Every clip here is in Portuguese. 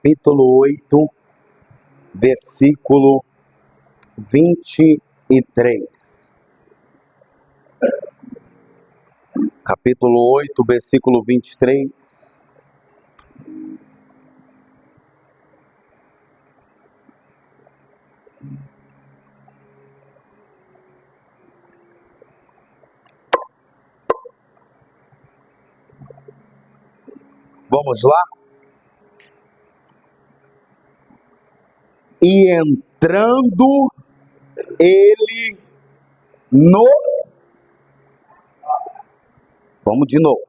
capítulo 8, versículo 23. Capítulo 8, versículo 23. Vamos lá? E entrando ele no... Vamos de novo.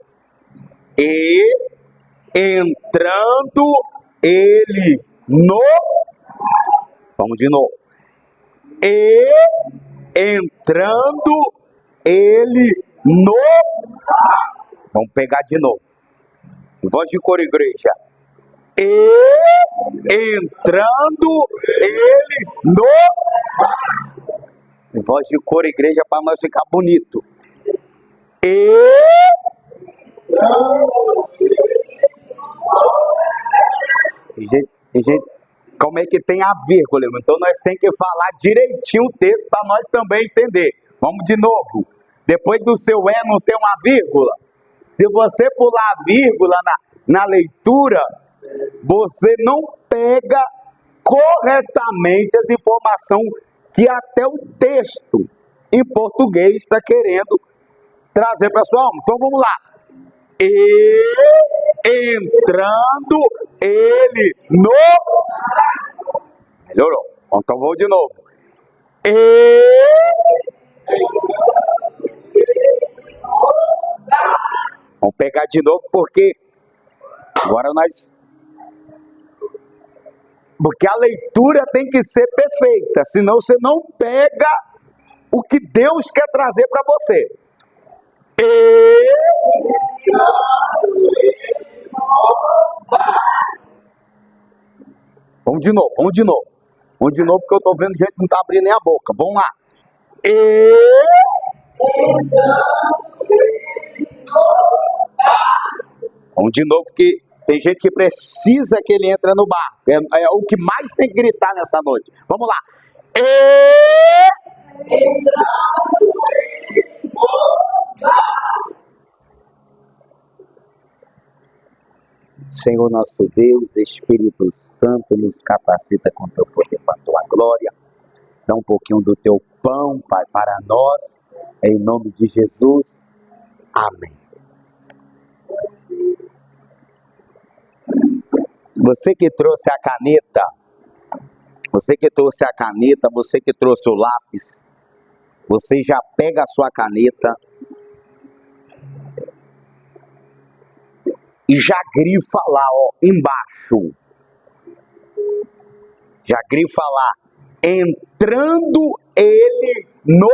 E entrando ele no... Vamos de novo. E entrando ele no... Vamos pegar de novo. Voz de coro, igreja. E entrando ele no... Voz de coro, igreja, para nós ficar bonito. E... Gente, como é que tem a vírgula? Então nós temos que falar direitinho o texto para nós também entender. Vamos de novo. Depois do seu não tem uma vírgula. Se você pular a vírgula na leitura, você não pega corretamente as informações que até o texto em português está querendo trazer para a sua alma. Então vamos lá. E entrando ele no... Melhorou. Então vou de novo. Vamos pegar de novo porque agora porque a leitura tem que ser perfeita, senão você não pega o que Deus quer trazer para você. Vamos de novo. Vamos de novo que eu estou vendo gente que não está abrindo nem a boca. Vamos lá. Vamos de novo que tem gente que precisa que ele entre no barco. É o que mais tem que gritar nessa noite. Vamos lá. Senhor nosso Deus, Espírito Santo, nos capacita com teu poder para a tua glória. Dá um pouquinho do teu pão, Pai, para nós. Em nome de Jesus. Amém. Você que trouxe a caneta, você que trouxe o lápis, você já pega a sua caneta e já grifa lá, ó, embaixo. Já grifa lá, entrando ele no...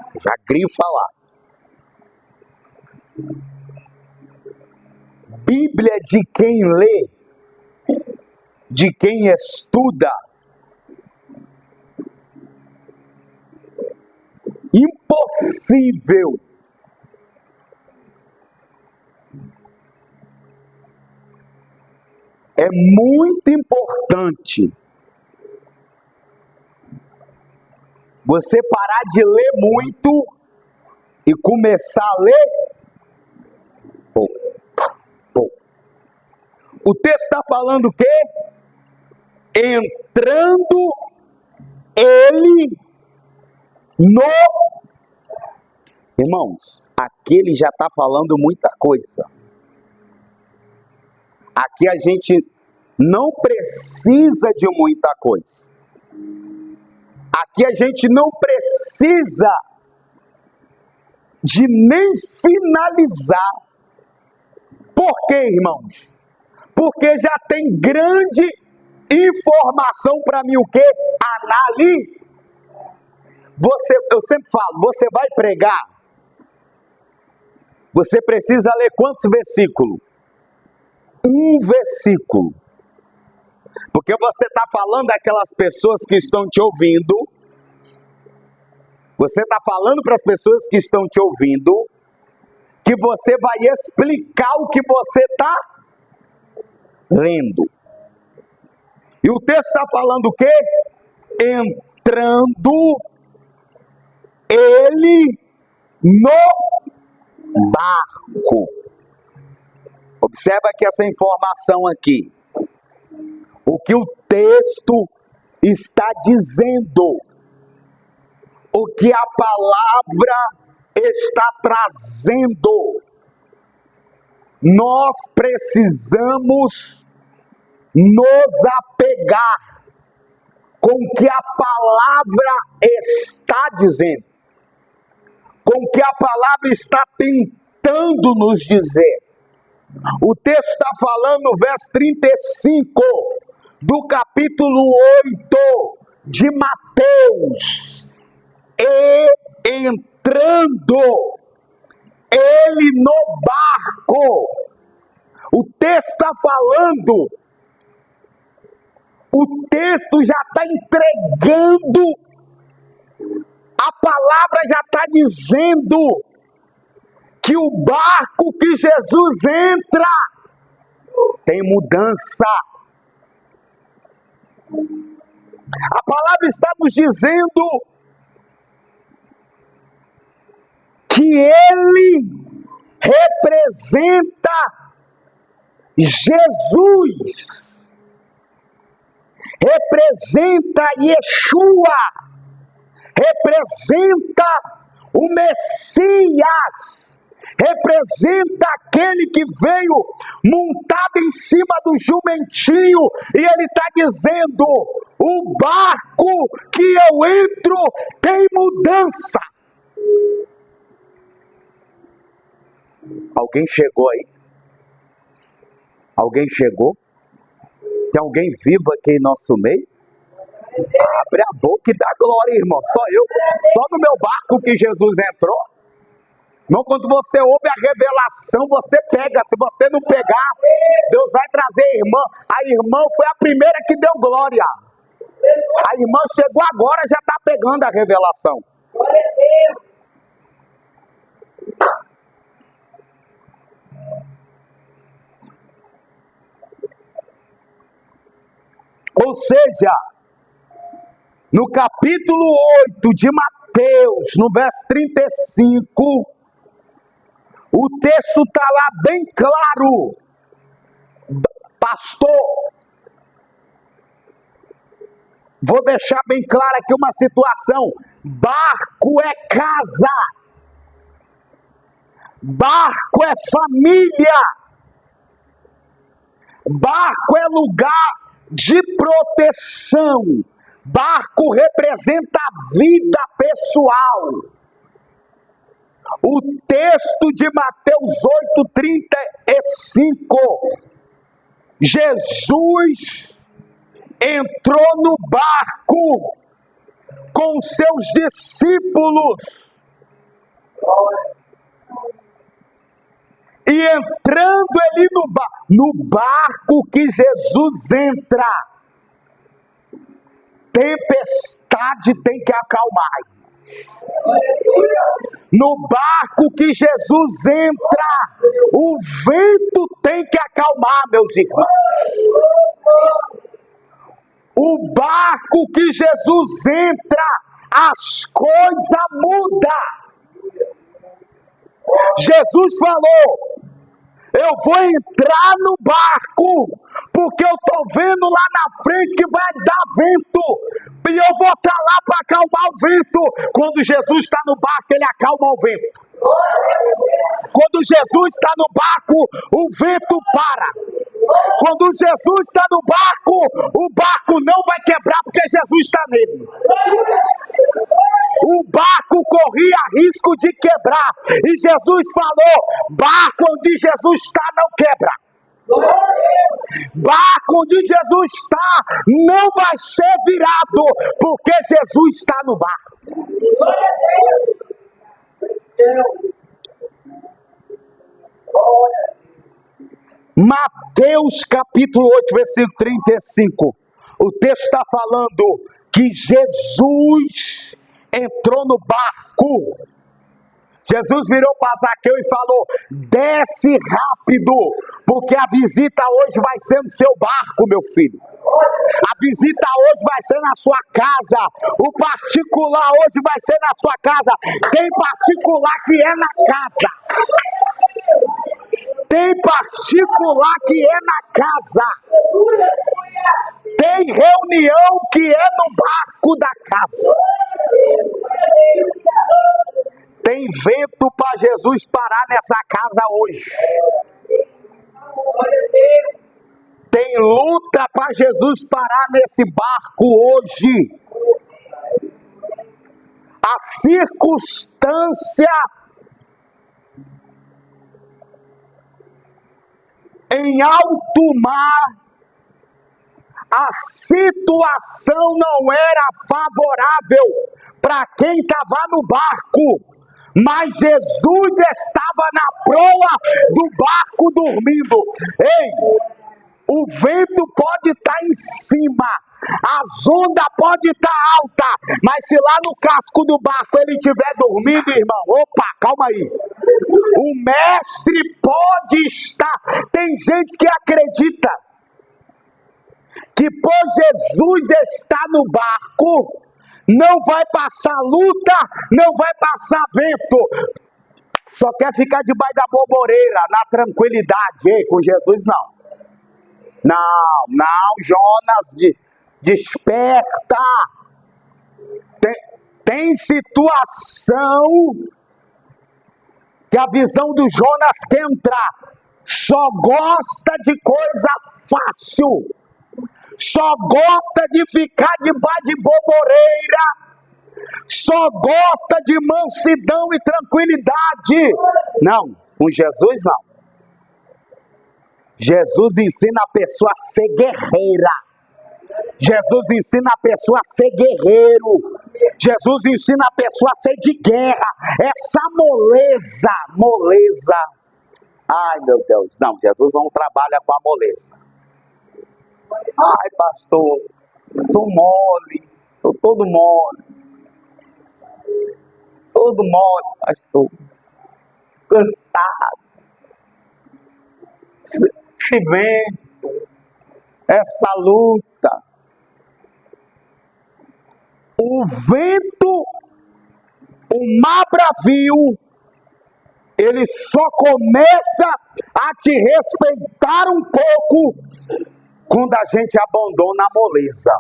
Você já grifa lá. Bíblia de quem lê, de quem estuda. Impossível é muito importante você parar de ler muito e começar a ler pouco. O texto está falando o quê? Entrando ele no... Irmãos, aqui ele já está falando muita coisa. Aqui a gente não precisa de muita coisa. Aqui a gente não precisa de nem finalizar. Por quê, irmãos? Porque já tem grande informação para mim, o quê? Ali. Eu sempre falo, você vai pregar, você precisa ler quantos versículos? Um versículo. Porque você está falando daquelas pessoas que estão te ouvindo, você está falando para as pessoas que estão te ouvindo, que você vai explicar o que você está lendo. E o texto está falando o quê? Entrando ele no barco. Observa que essa informação aqui, o que o texto está dizendo, o que a palavra está trazendo, nós precisamos nos apegar com o que a palavra está dizendo, com o que a palavra está tentando nos dizer. O texto está falando no verso 35 do capítulo 8 de Mateus. E entrando ele no barco. O texto está falando, o texto já está entregando, a palavra já está dizendo que o barco que Jesus entra tem mudança. A palavra está nos dizendo que ele representa Jesus, representa Yeshua, representa o Messias, representa aquele que veio montado em cima do jumentinho, e ele está dizendo: o barco que eu entro tem mudança. Alguém chegou aí? Alguém chegou? Tem alguém vivo aqui em nosso meio? Abre a boca e dá glória, irmão. Só eu, só no meu barco que Jesus entrou. Não, quando você ouve a revelação, você pega. Se você não pegar, Deus vai trazer a irmã. A irmã foi a primeira que deu glória. A irmã chegou agora, já está pegando a revelação. Glória a Deus. Ou seja, no capítulo 8 de Mateus, no verso 35, o texto está lá bem claro. Pastor, vou deixar bem claro aqui uma situação. Barco é casa. Barco é família. Barco é lugar de proteção. Barco representa a vida pessoal. O texto de Mateus 8,35, Jesus entrou no barco com seus discípulos, e entrando ele no barco que Jesus entra, tempestade tem que acalmar. No barco que Jesus entra, o vento tem que acalmar, meus irmãos. O barco que Jesus entra, as coisas mudam. Jesus falou: eu vou entrar no barco, porque eu estou vendo lá na frente que vai dar vento, e eu vou estar lá para acalmar o vento. Quando Jesus está no barco, ele acalma o vento. Quando Jesus está no barco, o vento para. Quando Jesus está no barco, o barco não vai quebrar, porque Jesus está nele. O barco corria risco de quebrar, e Jesus falou: barco onde Jesus está não quebra. Barco onde Jesus está não vai ser virado, porque Jesus está no barco. Mateus capítulo 8, versículo 35. O texto está falando que Jesus entrou no barco. Jesus virou para Zaqueu e falou: desce rápido, porque a visita hoje vai ser no seu barco, meu filho. A visita hoje vai ser na sua casa. O particular hoje vai ser na sua casa. Tem particular que é na casa. Tem particular que é na casa. Tem reunião que é no barco da casa. Tem vento para Jesus parar nessa casa hoje. Tem luta para Jesus parar nesse barco hoje. A circunstância em alto mar, a situação não era favorável para quem estava no barco, mas Jesus estava na proa do barco dormindo. Ei, o vento pode estar em cima, as ondas podem estar altas, mas se lá no casco do barco ele estiver dormindo, irmão, opa, calma aí. O mestre pode estar. Tem gente que acredita que por Jesus estar no barco, não vai passar luta, não vai passar vento. Só quer ficar debaixo da borboreira, na tranquilidade. Ei, com Jesus não. Não, Jonas, desperta. Tem situação que a visão do Jonas quer entrar. Só gosta de coisa fácil. Só gosta de ficar debaixo de borboreira. Só gosta de mansidão e tranquilidade. Não, com Jesus não. Jesus ensina a pessoa a ser guerreira. Jesus ensina a pessoa a ser guerreiro. Jesus ensina a pessoa a ser de guerra. Essa moleza. Ai, meu Deus, não, Jesus não trabalha com a moleza. Ai, pastor, eu tô mole, tô todo mole. Todo mole, pastor. Cansado. Esse vento, essa luta. O vento, o mar bravio, ele só começa a te respeitar um pouco quando a gente abandona a moleza.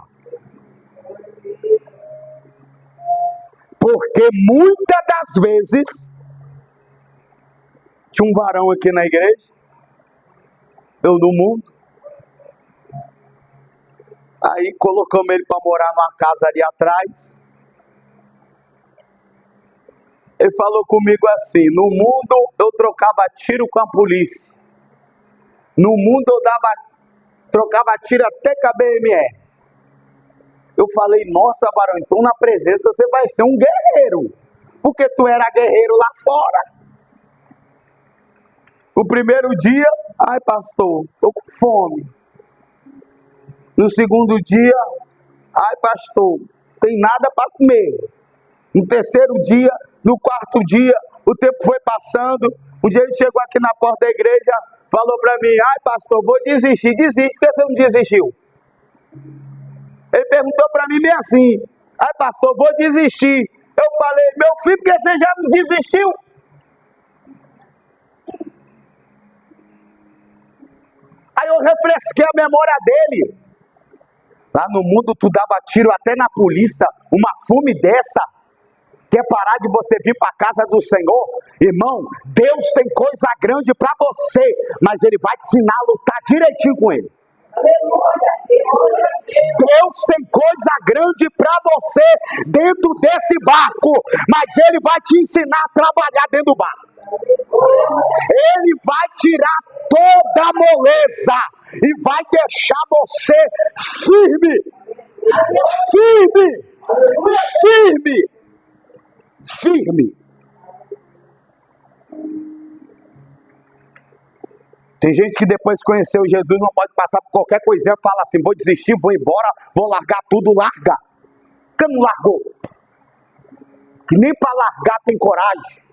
Porque muitas das vezes, tinha um varão aqui na igreja, eu do mundo, aí colocamos ele para morar numa casa ali atrás. Ele falou comigo assim: no mundo eu trocava tiro com a polícia, no mundo eu trocava tiro até com a BME. Eu falei: nossa, varão, então na presença você vai ser um guerreiro, porque tu era guerreiro lá fora. O primeiro dia, ai pastor, tô com fome. No segundo dia, ai pastor, tem nada para comer. No terceiro dia, no quarto dia, o tempo foi passando. Um dia ele chegou aqui na porta da igreja, falou para mim: ai pastor, vou desistir. Desiste, por que você não desistiu? Ele perguntou para mim bem assim: ai pastor, vou desistir. Eu falei: meu filho, por que você já não desistiu? Aí eu refresquei a memória dele. Lá no mundo tu dava tiro até na polícia. Uma fome dessa quer parar de você vir para a casa do Senhor? Irmão, Deus tem coisa grande para você, mas Ele vai te ensinar a lutar direitinho com Ele. Deus tem coisa grande para você dentro desse barco, mas Ele vai te ensinar a trabalhar dentro do barco. Ele vai tirar toda a moleza e vai deixar você firme. Tem gente que depois que conheceu Jesus não pode passar por qualquer coisinha e fala assim: vou desistir, vou embora, vou largar tudo. Larga. Por que não largou? Que nem para largar tem coragem.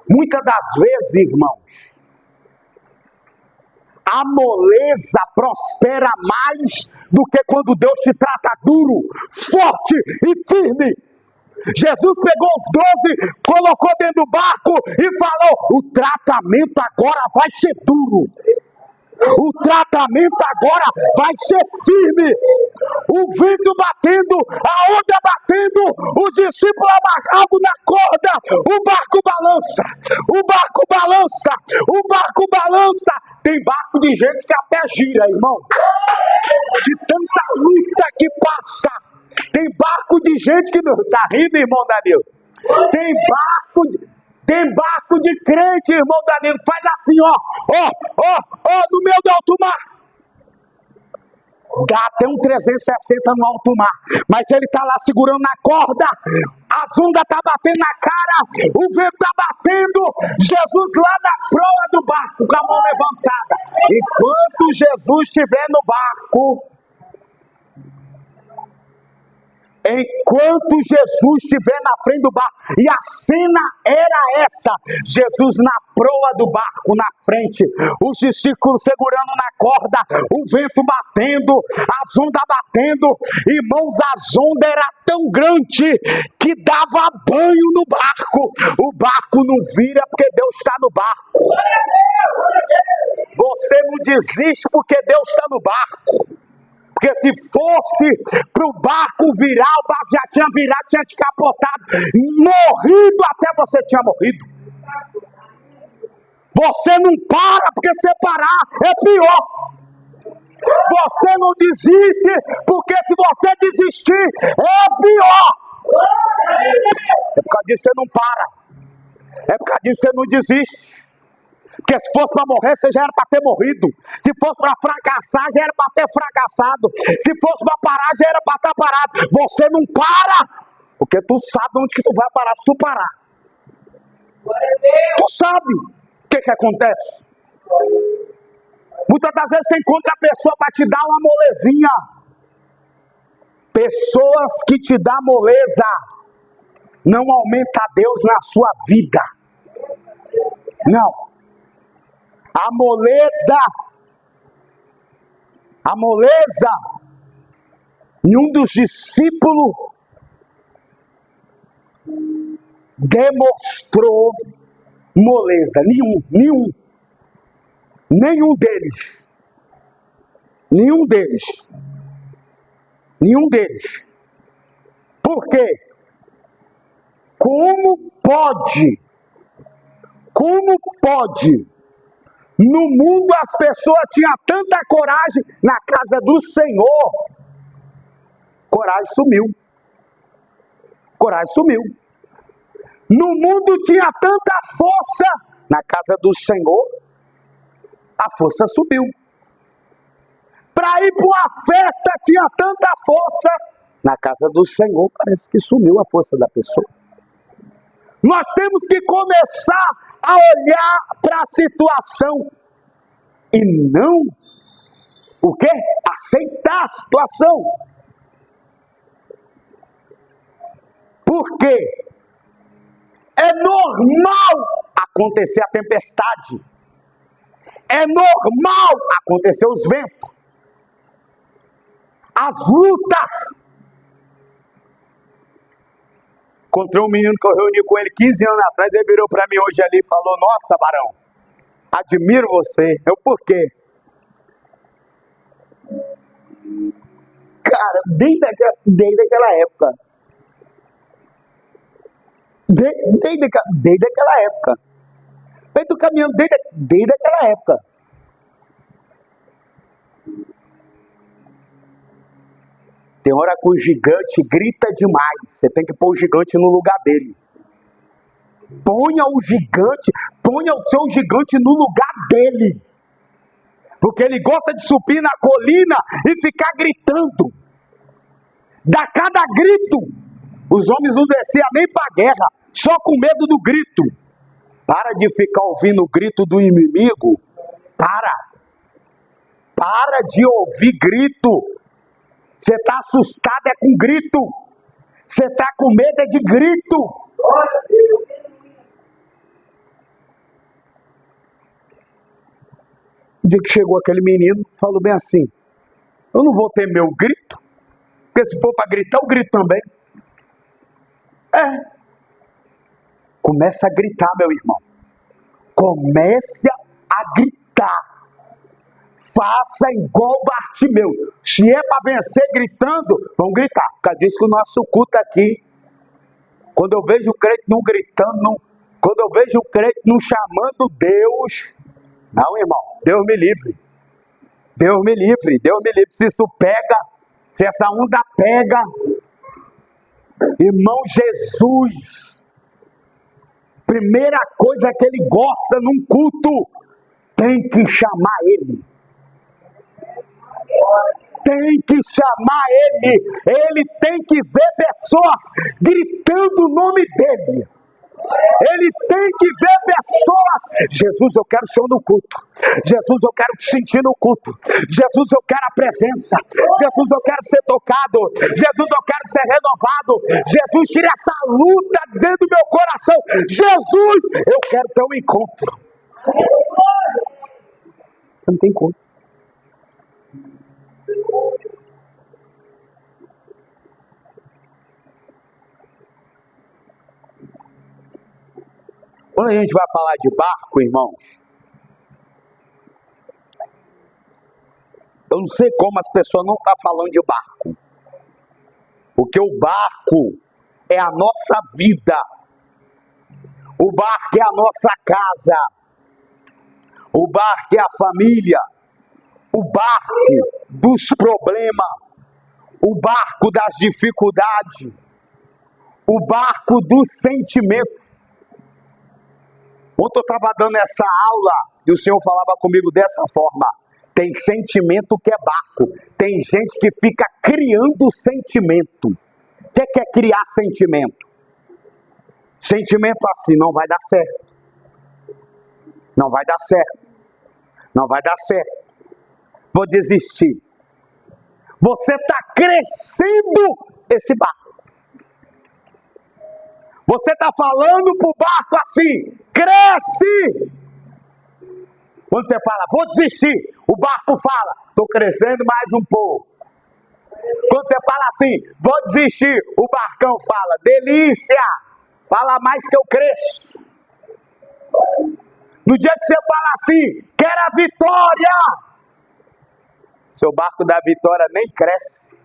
Muitas das vezes, irmãos, a moleza prospera mais do que quando Deus te trata duro, forte e firme. Jesus pegou os 12, colocou dentro do barco e falou: o tratamento agora vai ser duro. O tratamento agora vai ser firme. O vento batendo, a onda batendo, os discípulos amarrados na corda. O barco balança, o barco balança, o barco balança. Tem barco de gente que até gira, irmão. De tanta luta que passa. Tem barco de gente que não... Tá rindo, irmão Danilo? Tem barco de crente, irmão Danilo, faz assim, ó, no meio do alto mar. Dá até um 360 no alto mar, mas ele tá lá segurando na corda, as ondas tá batendo na cara, o vento tá batendo, Jesus lá na proa do barco, com a mão levantada. Enquanto Jesus estiver no barco, enquanto Jesus estiver na frente do barco, e a cena era essa, Jesus na proa do barco, na frente, os discípulos segurando na corda, o vento batendo, as ondas batendo, irmãos, as ondas eram tão grandes, que dava banho no barco, o barco não vira porque Deus está no barco, você não desiste porque Deus está no barco. Porque se fosse para o barco virar, o barco já tinha virado, tinha te capotado, morrido, até você tinha morrido. Você não para, porque se parar é pior. Você não desiste, porque se você desistir é pior. É por causa disso você não para. É por causa disso você não desiste. Porque se fosse para morrer, você já era para ter morrido. Se fosse para fracassar, já era para ter fracassado. Se fosse para parar, já era para estar parado. Você não para, porque tu sabe onde que tu vai parar se tu parar. Tu sabe o que acontece. Muitas das vezes você encontra a pessoa para te dar uma molezinha. Pessoas que te dão moleza não aumenta Deus na sua vida. Não. A moleza, nenhum dos discípulos demonstrou moleza, nenhum deles. Por quê? Como pode? No mundo as pessoas tinham tanta coragem, na casa do Senhor, coragem sumiu. No mundo tinha tanta força, na casa do Senhor, a força subiu. Para ir para uma festa tinha tanta força, na casa do Senhor parece que sumiu a força da pessoa. Nós temos que começar a olhar para a situação e não o quê? Aceitar a situação. Por quê? É normal acontecer a tempestade. É normal acontecer os ventos. As lutas. Encontrei um menino que eu reuni com ele 15 anos atrás, ele virou para mim hoje ali e falou: nossa, Barão, admiro você. Eu, por quê? Cara, desde aquela época. Desde aquela época. Eu tô caminhando desde aquela época. Tem hora que o gigante grita demais. Você tem que pôr o gigante no lugar dele. Ponha o seu gigante no lugar dele. Porque ele gosta de subir na colina e ficar gritando. Dá cada grito. Os homens não desciam nem para a guerra, só com medo do grito. Para de ficar ouvindo o grito do inimigo. Para de ouvir grito. Você está assustado é com grito. Você está com medo é de grito. O dia que chegou aquele menino, falou bem assim: eu não vou ter meu grito, porque se for para gritar, eu grito também. Começa a gritar, meu irmão. Comece a gritar. Faça igual Bartimeu. Se é para vencer gritando, vamos gritar. Por causa disso que o nosso culto aqui, quando eu vejo o crente não gritando, quando eu vejo o crente não chamando Deus, não, irmão, Deus me livre. Deus me livre, Deus me livre. Se isso pega, se essa onda pega, irmão, Jesus, primeira coisa que ele gosta num culto, tem que chamar ele. Tem que chamar ele. Ele tem que ver pessoas gritando o nome dele. Ele tem que ver pessoas. Jesus, eu quero o Senhor no culto. Jesus, eu quero te sentir no culto. Jesus, eu quero a presença. Jesus, eu quero ser tocado. Jesus, eu quero ser renovado. Jesus, tira essa luta dentro do meu coração. Jesus, eu quero ter um encontro. Não tem como. Quando a gente vai falar de barco, irmãos, eu não sei como as pessoas não estão falando de barco. Porque o barco é a nossa vida. O barco é a nossa casa. O barco é a família. O barco dos problemas. O barco das dificuldades. O barco dos sentimentos. Ontem eu estava dando essa aula e o Senhor falava comigo dessa forma. Tem sentimento que é barco. Tem gente que fica criando sentimento. O que é criar sentimento? Sentimento assim, não vai dar certo. Não vai dar certo. Não vai dar certo. Vou desistir. Você está crescendo esse barco. Você está falando para o barco assim, cresce! Quando você fala, vou desistir, o barco fala, estou crescendo mais um pouco. Quando você fala assim, vou desistir, o barcão fala, delícia, fala mais que eu cresço. No dia que você fala assim, quero a vitória, seu barco da vitória nem cresce.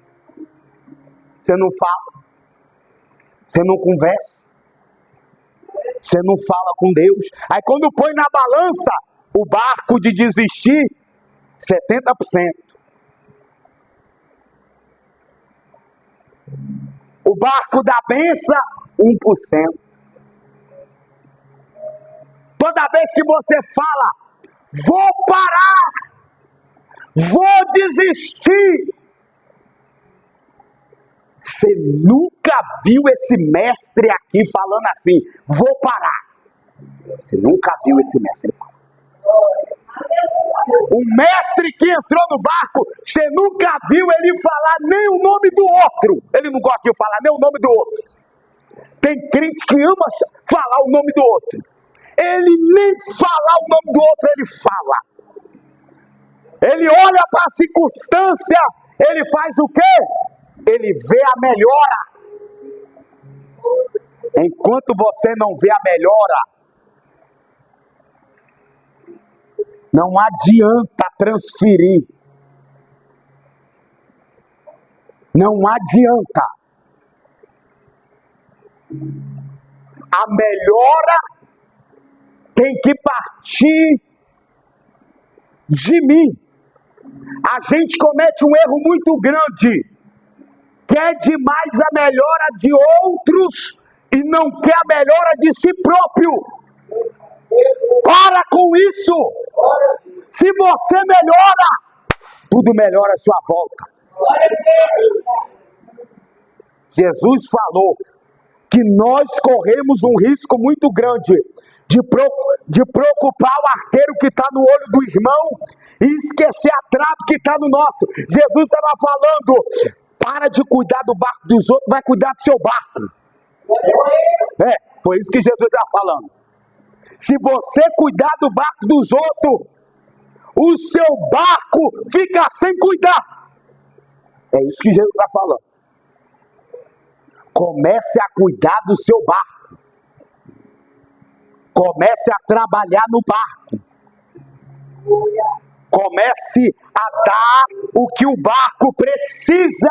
Você não fala. Você não conversa. Você não fala com Deus. Aí quando põe na balança, o barco de desistir, 70%. O barco da bênção, 1%. Toda vez que você fala, vou parar, vou desistir, você nunca viu esse mestre aqui falando assim, vou parar. Você nunca viu esse mestre falar. O mestre que entrou no barco, você nunca viu ele falar nem o nome do outro. Ele não gosta de falar nem o nome do outro. Tem crente que ama falar o nome do outro. Ele nem falar o nome do outro, ele fala. Ele olha para a circunstância, ele faz o quê? Ele vê a melhora. Enquanto você não vê a melhora, não adianta transferir. Não adianta. A melhora tem que partir de mim. A gente comete um erro muito grande. Quer demais a melhora de outros e não quer a melhora de si próprio. Para com isso. Se você melhora, tudo melhora à sua volta. Jesus falou que nós corremos um risco muito grande de preocupar o arqueiro que está no olho do irmão e esquecer a trave que está no nosso. Jesus estava falando, para de cuidar do barco dos outros, vai cuidar do seu barco. Foi isso que Jesus está falando. Se você cuidar do barco dos outros, o seu barco fica sem cuidar. É isso que Jesus está falando. Comece a cuidar do seu barco. Comece a trabalhar no barco. Comece a dar o que o barco precisa.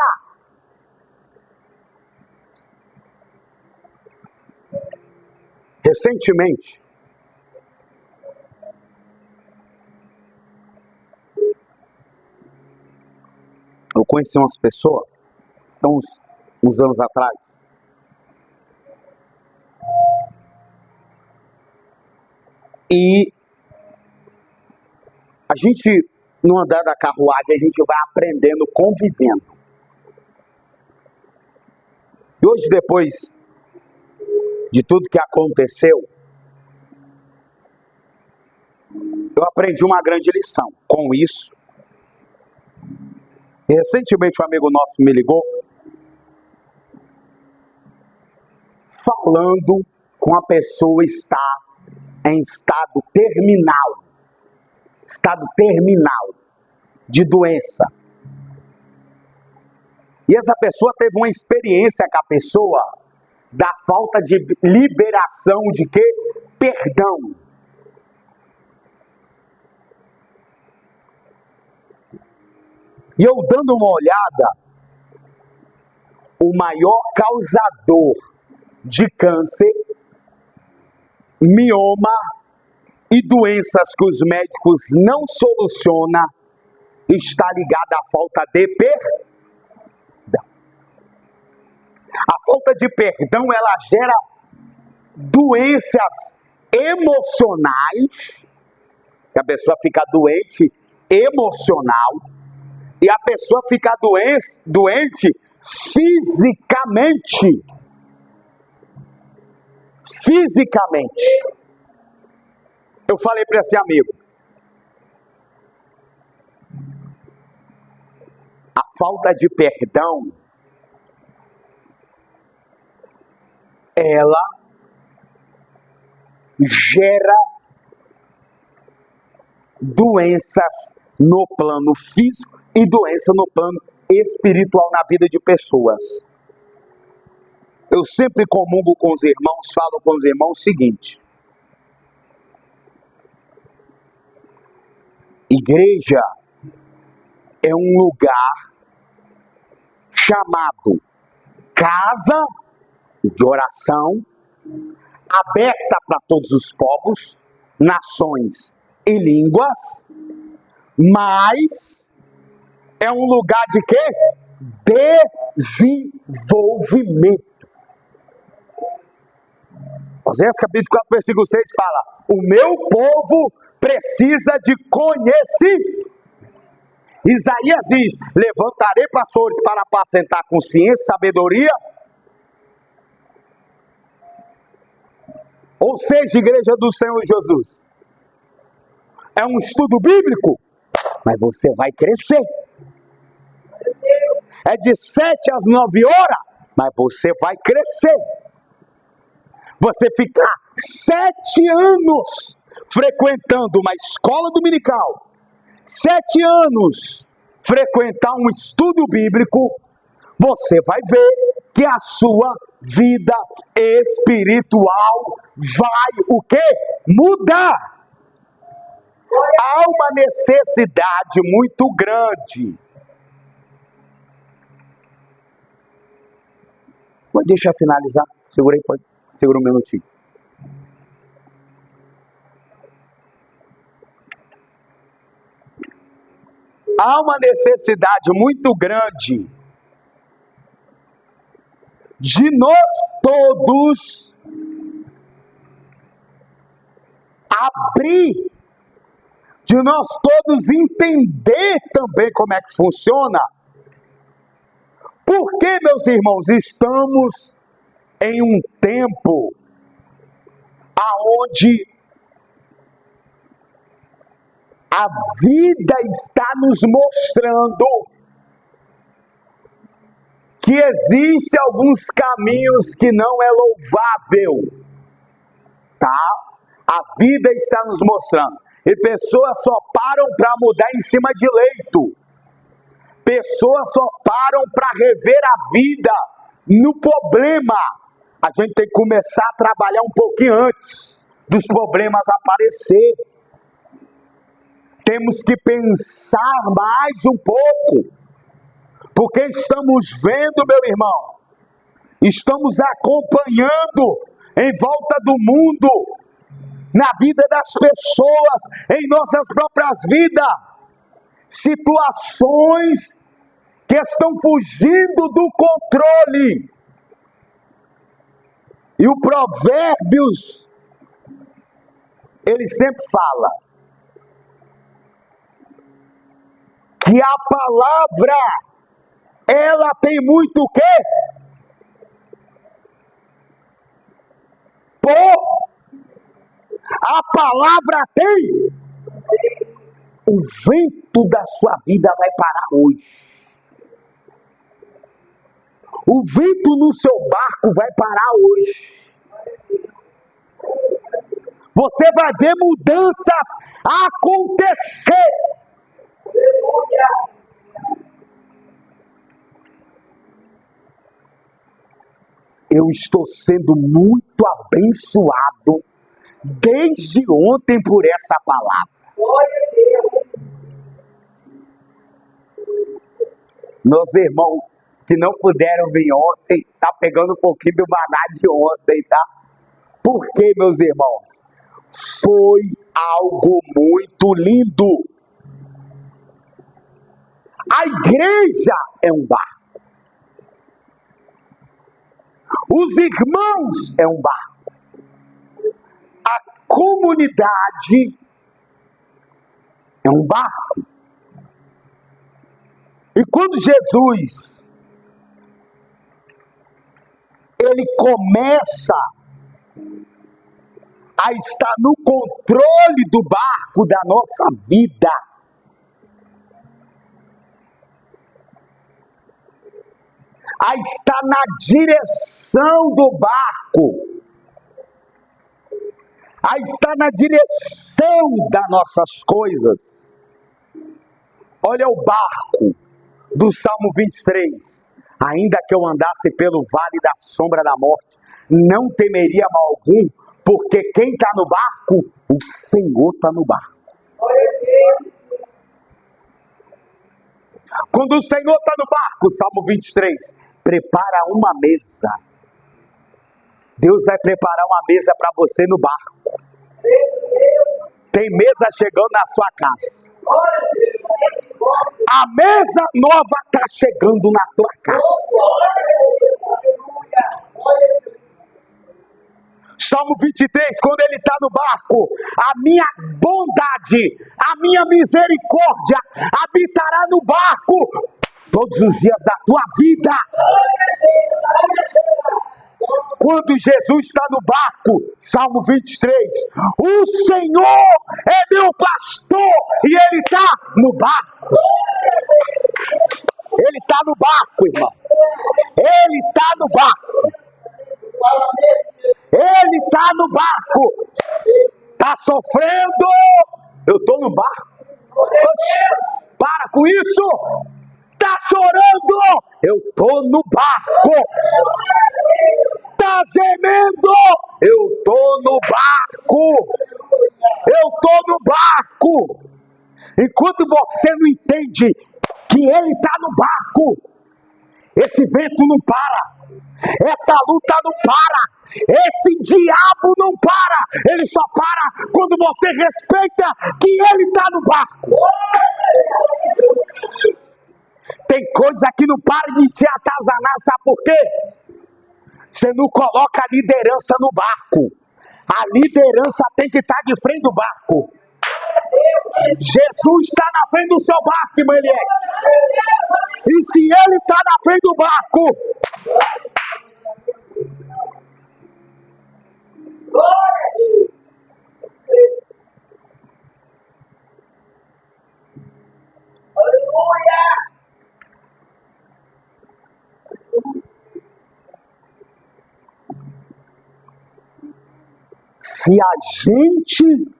Recentemente, eu conheci umas pessoas, uns anos atrás, e a gente, no andar da carruagem, a gente vai aprendendo, convivendo. E hoje, depois de tudo que aconteceu, eu aprendi uma grande lição com isso. E recentemente um amigo nosso me ligou, falando com a pessoa está em estado terminal de doença. E essa pessoa teve uma experiência com a pessoa da falta de liberação de quê? Perdão. E eu dando uma olhada, o maior causador de câncer, mioma e doenças que os médicos não solucionam, está ligado à falta de perdão. A falta de perdão, ela gera doenças emocionais, que a pessoa fica doente emocional, e a pessoa fica doente fisicamente. Eu falei para esse amigo, a falta de perdão, ela gera doenças no plano físico e doença no plano espiritual na vida de pessoas. Eu sempre comungo com os irmãos, falo com os irmãos o seguinte: igreja é um lugar chamado casa de oração, aberta para todos os povos, nações e línguas, mas é um lugar de quê? Desenvolvimento. Oséias capítulo 4, versículo 6 fala: o meu povo precisa de conhecer. Isaías diz: levantarei pastores para apacentar com ciência e sabedoria. Ou seja, igreja do Senhor Jesus, é um estudo bíblico, mas você vai crescer. É de 7 às 9 horas, mas você vai crescer. Você ficar 7 anos frequentando uma escola dominical, 7 anos frequentar um estudo bíblico, você vai ver que a sua vida espiritual vai o quê? Mudar. Há uma necessidade muito grande. Deixa eu finalizar. Segura aí, pode. Segura um minutinho. Há uma necessidade muito grande de nós todos abrir, de nós todos entender também como é que funciona. Porque, meus irmãos, estamos em um tempo aonde a vida está nos mostrando que existem alguns caminhos que não é louvável, tá? A vida está nos mostrando. E pessoas só param para mudar em cima de leito. Pessoas só param para rever a vida no problema. A gente tem que começar a trabalhar um pouquinho antes dos problemas aparecer. Temos que pensar mais um pouco. Porque estamos vendo, meu irmão, estamos acompanhando em volta do mundo, na vida das pessoas, em nossas próprias vidas, situações que estão fugindo do controle. E o Provérbios, ele sempre fala que a palavra, ela tem muito o quê? A palavra tem. O vento da sua vida vai parar hoje. O vento no seu barco vai parar hoje. Você vai ver mudanças acontecer. Eu estou sendo muito abençoado desde ontem por essa palavra. Meus irmãos que não puderam vir ontem, tá pegando um pouquinho do maná de ontem, tá? Por quê, meus irmãos? Foi algo muito lindo. A igreja é um barco. Os irmãos é um barco. A comunidade é um barco. E quando Jesus ele começa a estar no controle do barco da nossa vida, a estar na direção do barco, a estar na direção das nossas coisas. Olha o barco do Salmo 23. Ainda que eu andasse pelo vale da sombra da morte, não temeria mal algum, porque quem está no barco? O Senhor está no barco. Quando o Senhor está no barco, Salmo 23, prepara uma mesa. Deus vai preparar uma mesa para você no barco. Tem mesa chegando na sua casa. A mesa nova está chegando na tua casa. Salmo 23, quando ele está no barco, a minha bondade, a minha misericórdia habitará no barco todos os dias da tua vida. Quando Jesus está no barco, Salmo 23, o Senhor é meu pastor e Ele está no barco. Ele está no barco, irmão. Ele está no barco. Ele está no barco. Está sofrendo? Eu estou no barco. Para com isso. Está chorando? Eu estou no barco. Está gemendo? Eu estou no barco. Eu estou no barco. Enquanto você não entende que Ele está no barco, esse vento não para, essa luta não para, esse diabo não para, ele só para quando você respeita que Ele está no barco. Tem coisa que não para de te atazanar, sabe por quê? Você não coloca a liderança no barco. A liderança tem que estar de frente do barco. Jesus está na frente do seu barco, irmã Eliette. E se Ele está na frente do barco, se a gente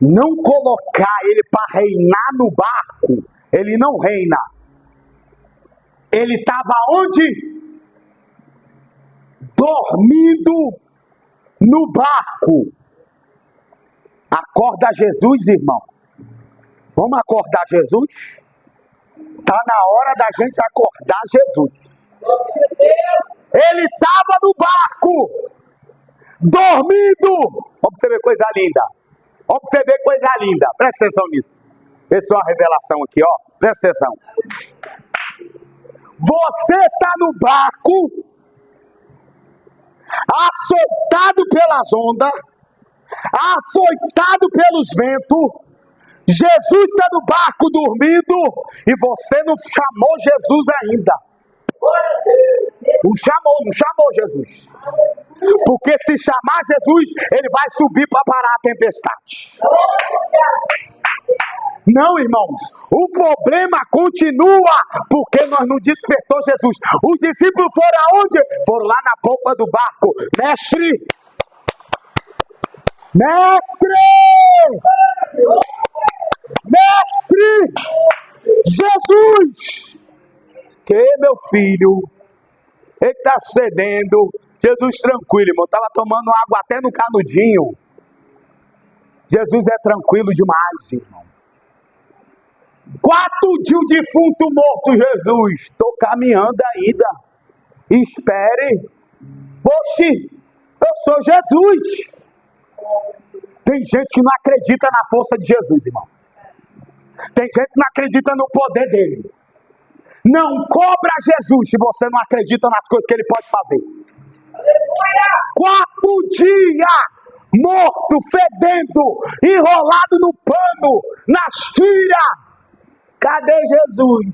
não colocar ele para reinar no barco, ele não reina. Ele estava onde? Dormindo no barco. Acorda Jesus, irmão. Vamos acordar Jesus? Está na hora da gente acordar Jesus. Ele estava no barco, dormindo. Ó, pra você ver coisa linda. Ó, pra você ver coisa linda. Presta atenção nisso. Essa é uma revelação aqui, ó. Presta atenção. Você está no barco, açoitado pelas ondas, açoitado pelos ventos. Jesus está no barco dormindo e você não chamou Jesus ainda. Não chamou Jesus. Porque se chamar Jesus, ele vai subir para parar a tempestade. Não, irmãos, o problema continua porque nós não despertou Jesus. Os discípulos foram aonde? Foram lá na polpa do barco. Mestre! Jesus! Que meu filho? Ele está cedendo. Jesus tranquilo, irmão. Estava tomando água até no canudinho. Jesus é tranquilo demais, irmão. 4 dias o defunto morto, Jesus. Estou caminhando ainda. Espere. Oxi, eu sou Jesus. Tem gente que não acredita na força de Jesus, irmão. Tem gente que não acredita no poder dele. Não cobra Jesus se você não acredita nas coisas que ele pode fazer. 4 dias morto, fedendo, enrolado no pano, nas tiras. Cadê Jesus?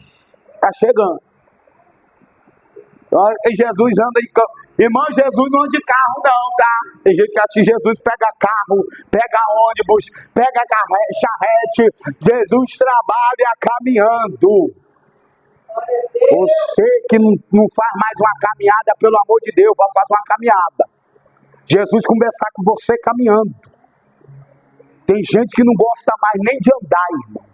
Está chegando. Jesus anda em campo. Irmão, Jesus não anda de carro não, tá? Tem gente que acha que Jesus pega carro, pega ônibus, pega charrete. Jesus trabalha caminhando. Você que não faz mais uma caminhada, pelo amor de Deus, vai fazer uma caminhada. Jesus conversar com você caminhando. Tem gente que não gosta mais nem de andar, irmão.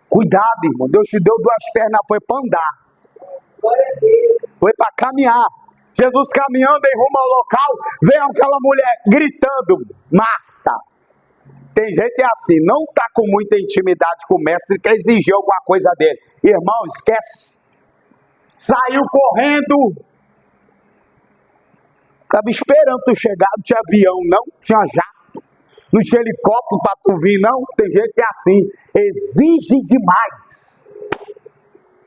Cuidado, irmão. Deus te deu 2 pernas, foi para andar. Foi para caminhar. Jesus caminhando em rumo ao local, veio aquela mulher gritando, Marta. Tem gente assim, não está com muita intimidade com o mestre, quer exigir alguma coisa dele. Irmão, esquece. Saiu correndo. Estava esperando tu chegar, não tinha avião não, tinha jato. Não tinha helicóptero para tu vir não. Tem gente que é assim, exige demais.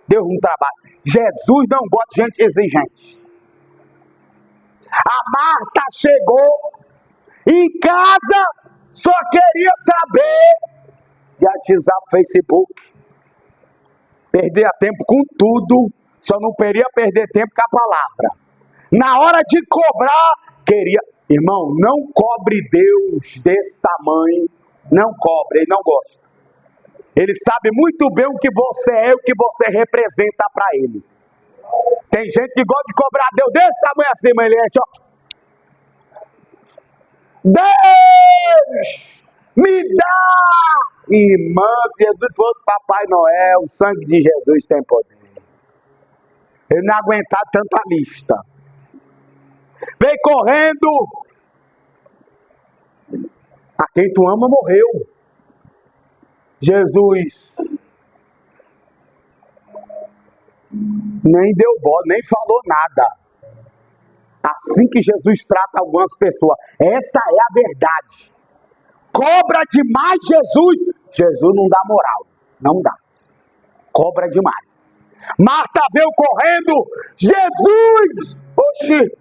Deus não trabalha. Jesus não gosta de gente exigente. A Marta chegou em casa, só queria saber de WhatsApp, Facebook. Perdia tempo com tudo, só não queria perder tempo com a palavra. Na hora de cobrar, queria. Irmão, não cobre Deus desse tamanho. Não cobre, ele não gosta. Ele sabe muito bem o que você é e o que você representa para ele. Tem gente que gosta de cobrar Deus desse tamanho assim, mas ele é, ó. Deus, me dá! Irmã, se Jesus fosse Papai Noel, o sangue de Jesus tem poder. Ele não aguentar tanta lista. Vem correndo. A quem tu ama morreu. Jesus nem deu bola, nem falou nada. Assim que Jesus trata algumas pessoas, essa é a verdade. Cobra demais Jesus. Jesus não dá moral, não dá. Cobra demais. Marta veio correndo. Jesus! Oxi,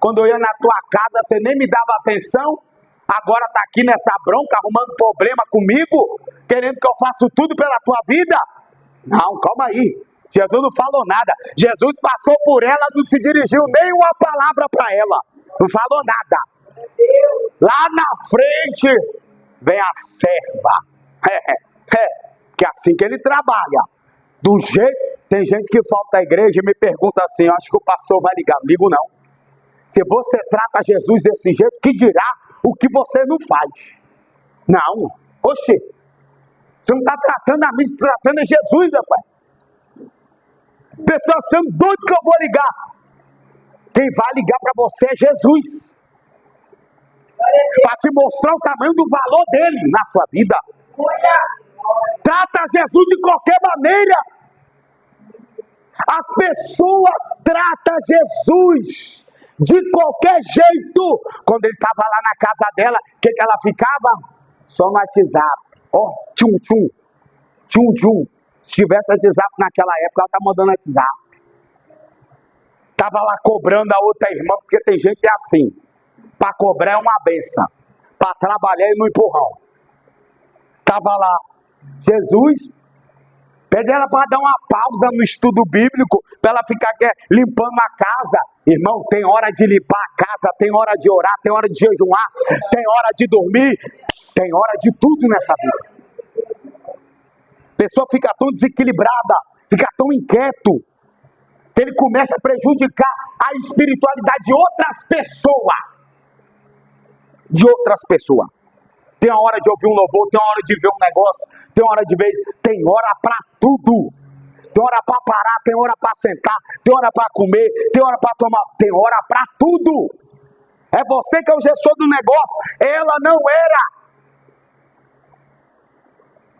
quando eu ia na tua casa, você nem me dava atenção. Agora está aqui nessa bronca, arrumando problema comigo, querendo que eu faça tudo pela tua vida? Não, calma aí. Jesus não falou nada. Jesus passou por ela, não se dirigiu nem uma palavra para ela. Não falou nada. Lá na frente, vem a serva. Que é assim que ele trabalha. Do jeito, tem gente que falta à igreja e me pergunta assim, eu acho que o pastor vai ligar. Não ligo não. Se você trata Jesus desse jeito, que dirá o que você não faz? Não. Oxe, você não está tratando a mim, você está tratando a Jesus, meu pai. Pessoal, sendo doido que eu vou ligar. Quem vai ligar para você é Jesus. Para te mostrar o tamanho do valor dele na sua vida. Trata Jesus de qualquer maneira. As pessoas tratam Jesus de qualquer jeito. Quando ele estava lá na casa dela, o que ela ficava? Só no WhatsApp. Ó, tchum, tchum, tchum, tchum. Se tivesse WhatsApp naquela época, ela tá mandando WhatsApp. Tava lá cobrando a outra irmã, porque tem gente que é assim. Para cobrar é uma benção. Para trabalhar é no empurrão. Tava lá, Jesus, pede ela para dar uma pausa no estudo bíblico, para ela ficar limpando a casa. Irmão, tem hora de limpar a casa, tem hora de orar, tem hora de jejuar, tem hora de dormir, tem hora de tudo nessa vida. A pessoa fica tão desequilibrada, fica tão inquieto, que ele começa a prejudicar a espiritualidade de outras pessoas. De outras pessoas. Tem a hora de ouvir um louvor, tem a hora de ver um negócio, tem hora de ver, tem hora para tudo. Tem hora para parar, tem hora para sentar, tem hora para comer, tem hora para tomar, tem hora para tudo. É você que é o gestor do negócio, ela não era.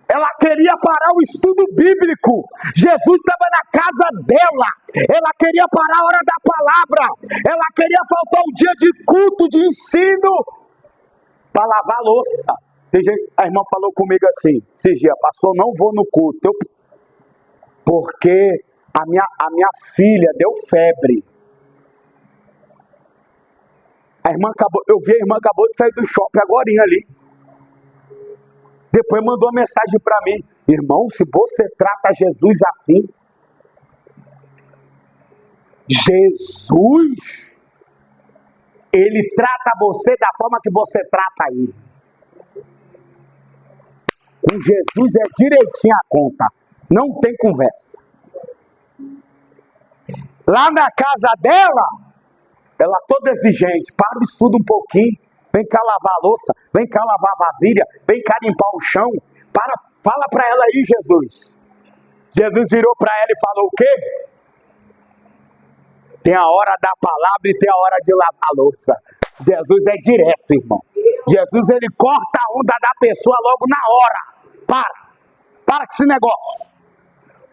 Ela queria parar o estudo bíblico. Jesus estava na casa dela. Ela queria parar a hora da palavra. Ela queria faltar o dia de culto, de ensino, para lavar a louça. A irmã falou comigo assim, esses dias, pastor, não vou no culto, porque a minha filha deu febre. Eu vi a irmã acabou de sair do shopping agorinha ali. Depois mandou uma mensagem para mim, irmão, se você trata Jesus assim, Jesus, ele trata você da forma que você trata ele. Com Jesus é direitinho a conta, não tem conversa. Lá na casa dela, ela toda exigente, para o estudo um pouquinho, vem cá lavar a louça, vem cá lavar a vasilha, vem cá limpar o chão, fala para ela aí, Jesus. Jesus virou para ela e falou o quê? Tem a hora da palavra e tem a hora de lavar a louça. Jesus é direto, irmão. Jesus, ele corta a onda da pessoa logo na hora. Para com esse negócio.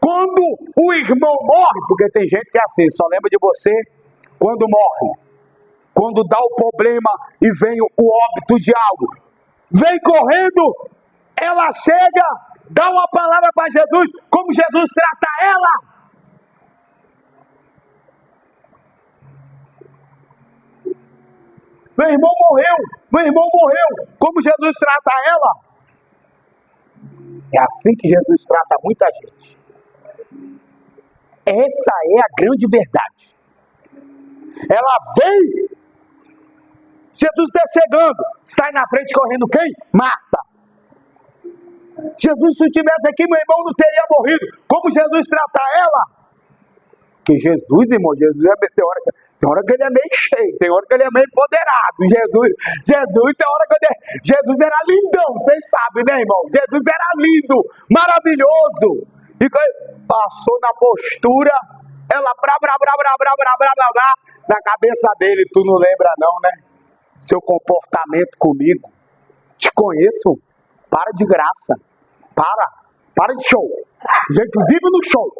Quando o irmão morre, porque tem gente que é assim, só lembra de você quando morre. Quando dá o problema e vem o óbito de algo. Vem correndo, ela chega, dá uma palavra para Jesus, como Jesus trata ela. Meu irmão morreu, como Jesus trata ela? É assim que Jesus trata muita gente. Essa é a grande verdade. Ela vem, Jesus está chegando, sai na frente correndo quem? Marta. Jesus, se estivesse aqui, meu irmão não teria morrido. Como Jesus trata ela? Porque Jesus, irmão, tem hora que ele é meio cheio, tem hora que ele é meio empoderado. Jesus tem hora que Jesus era lindão, vocês sabem, né, irmão? Jesus era lindo, maravilhoso. E passou na postura, ela brá, na cabeça dele. Tu não lembra não, né? Seu comportamento comigo. Te conheço. Para de graça. Para de show. A gente vive no show.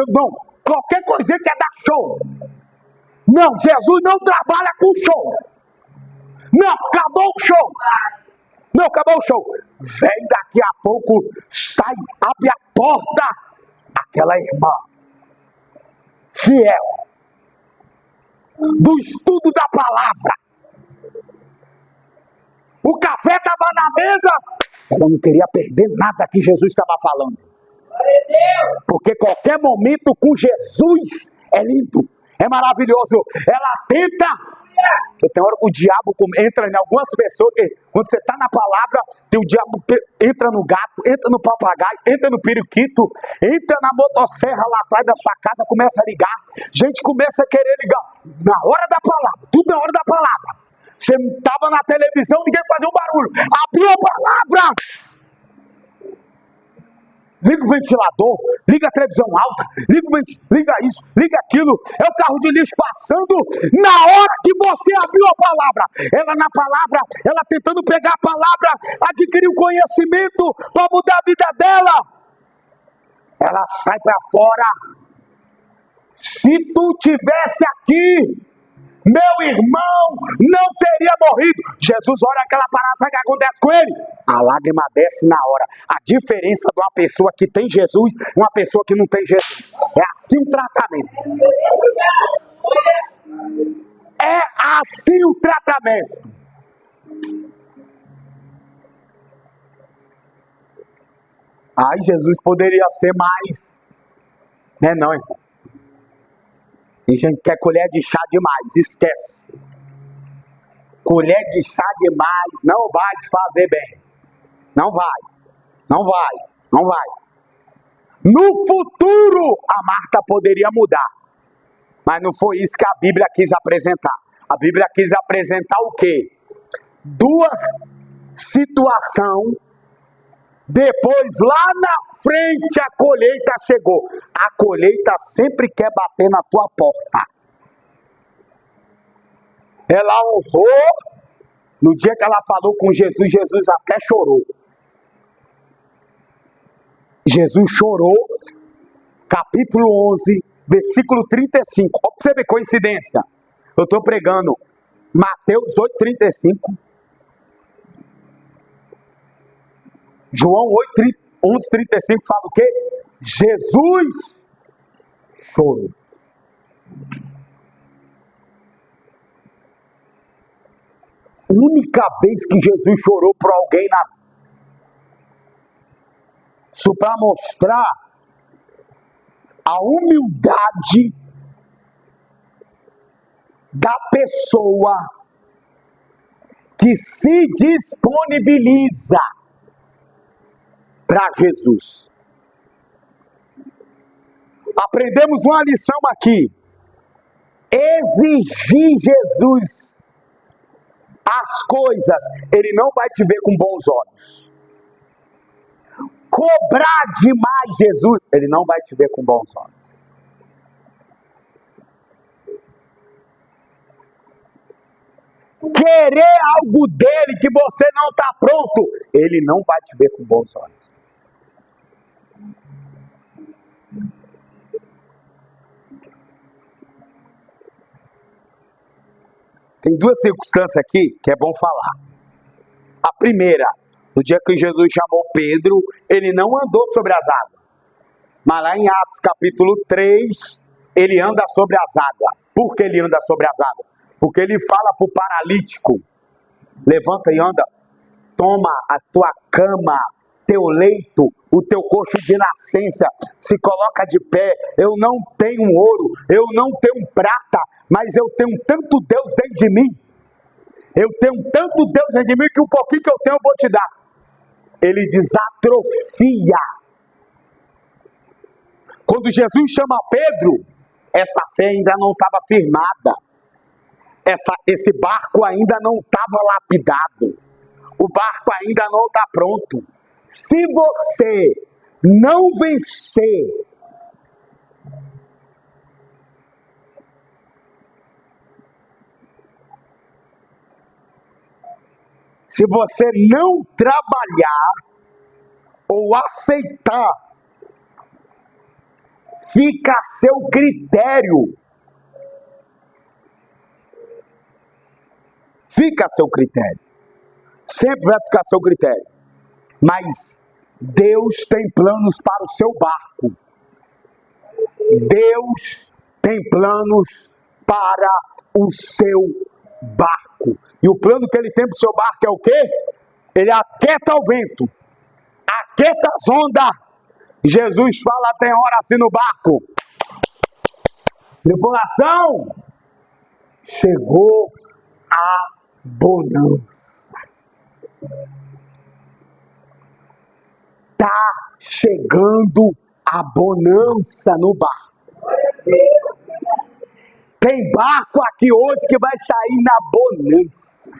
Não, qualquer coisa quer dar show. Não, Jesus não trabalha com show. Não, acabou o show. Não, acabou o show. Vem daqui a pouco, sai, abre a porta. Aquela irmã fiel do estudo da palavra. O café estava na mesa. Ela não queria perder nada que Jesus estava falando. Porque qualquer momento com Jesus é lindo, é maravilhoso. Ela tenta. Porque tem hora que o diabo entra em algumas pessoas, que quando você está na palavra, o diabo entra no gato, entra no papagaio, entra no periquito, entra na motosserra lá atrás da sua casa, começa a ligar. Gente começa a querer ligar na hora da palavra, tudo na hora da palavra. Você não estava na televisão, ninguém fazia um barulho. Abriu a palavra. Liga o ventilador, liga a televisão alta, liga isso, liga aquilo. É o carro de lixo passando. Na hora que você abriu a palavra, ela na palavra, ela tentando pegar a palavra, adquirir o conhecimento para mudar a vida dela, ela sai para fora. Se tu tivesse aqui, meu irmão não teria morrido. Jesus olha aquela parada, sabe o que acontece com ele? A lágrima desce na hora. A diferença de uma pessoa que tem Jesus e uma pessoa que não tem Jesus. É assim o tratamento. É assim o tratamento. Ai, Jesus poderia ser mais. Né não, irmão? Tem gente que quer colher de chá demais, esquece. Colher de chá demais não vai te fazer bem. Não vai, não vai, não vai. No futuro, a Marta poderia mudar. Mas não foi isso que a Bíblia quis apresentar. A Bíblia quis apresentar o quê? Duas situações. Depois, lá na frente, a colheita chegou. A colheita sempre quer bater na tua porta. Ela honrou. No dia que ela falou com Jesus, Jesus até chorou. Jesus chorou. Capítulo 11, versículo 35. Olha pra você ver, coincidência. Eu estou pregando Mateus 8:35. João 11:35 fala o quê? Jesus chorou. A única vez que Jesus chorou por alguém na vida. Isso para mostrar a humildade da pessoa que se disponibiliza para Jesus. Aprendemos uma lição aqui. Exigir Jesus as coisas, ele não vai te ver com bons olhos. Cobrar demais Jesus, ele não vai te ver com bons olhos. Querer algo dele que você não está pronto, ele não vai te ver com bons olhos. Tem duas circunstâncias aqui que é bom falar. A primeira, no dia que Jesus chamou Pedro, ele não andou sobre as águas. Mas lá em Atos capítulo 3, ele anda sobre as águas. Por que ele anda sobre as águas? Porque ele fala para o paralítico: levanta e anda, toma a tua cama, teu leito, o teu coxo de nascença, se coloca de pé. Eu não tenho ouro, eu não tenho prata, mas eu tenho tanto Deus dentro de mim. Eu tenho tanto Deus dentro de mim que o pouquinho que eu tenho eu vou te dar. Ele desatrofia. Quando Jesus chama Pedro, essa fé ainda não estava firmada. Esse barco ainda não estava lapidado. O barco ainda não está pronto. Se você não vencer se você não trabalhar ou aceitar, fica a seu critério. Fica a seu critério. Sempre vai ficar a seu critério. Mas Deus tem planos para o seu barco. Deus tem planos para o seu barco. E o plano que ele tem para o seu barco é o quê? Ele aquieta o vento, aquieta as ondas. Jesus fala: tem hora assim no barco. Tripulação, chegou a bonança. Está chegando a bonança no barco. Tem barco aqui hoje que vai sair na bonança.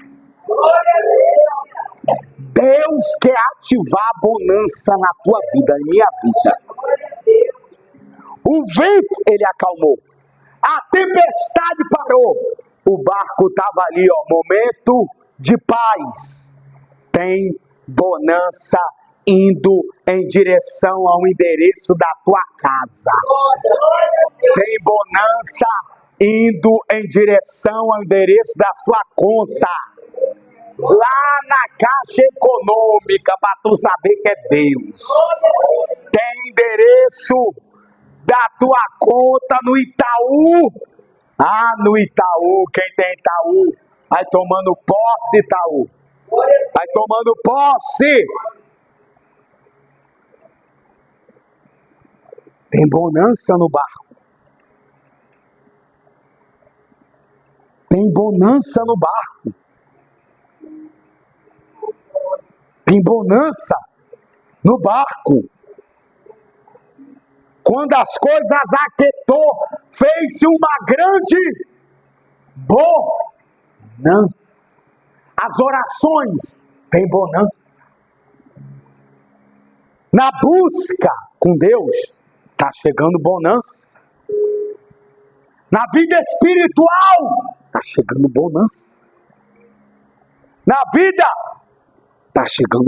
Deus quer ativar a bonança na tua vida, na minha vida. O vento, ele acalmou. A tempestade parou. O barco estava ali, ó, momento de paz. Tem bonança indo em direção ao endereço da tua casa. Tem bonança indo em direção ao endereço da sua conta. Lá na Caixa Econômica, para tu saber que é Deus. Tem endereço da tua conta no Itaú. Ah, no Itaú, quem tem Itaú? Vai tomando posse, Itaú. Vai tomando posse. Tem bonança no barco. Tem bonança no barco. Tem bonança no barco. Quando as coisas aquietou, fez-se uma grande bonança. As orações têm bonança. Na busca com Deus, está chegando bonança. Na vida espiritual, está chegando bonança. Na vida, está chegando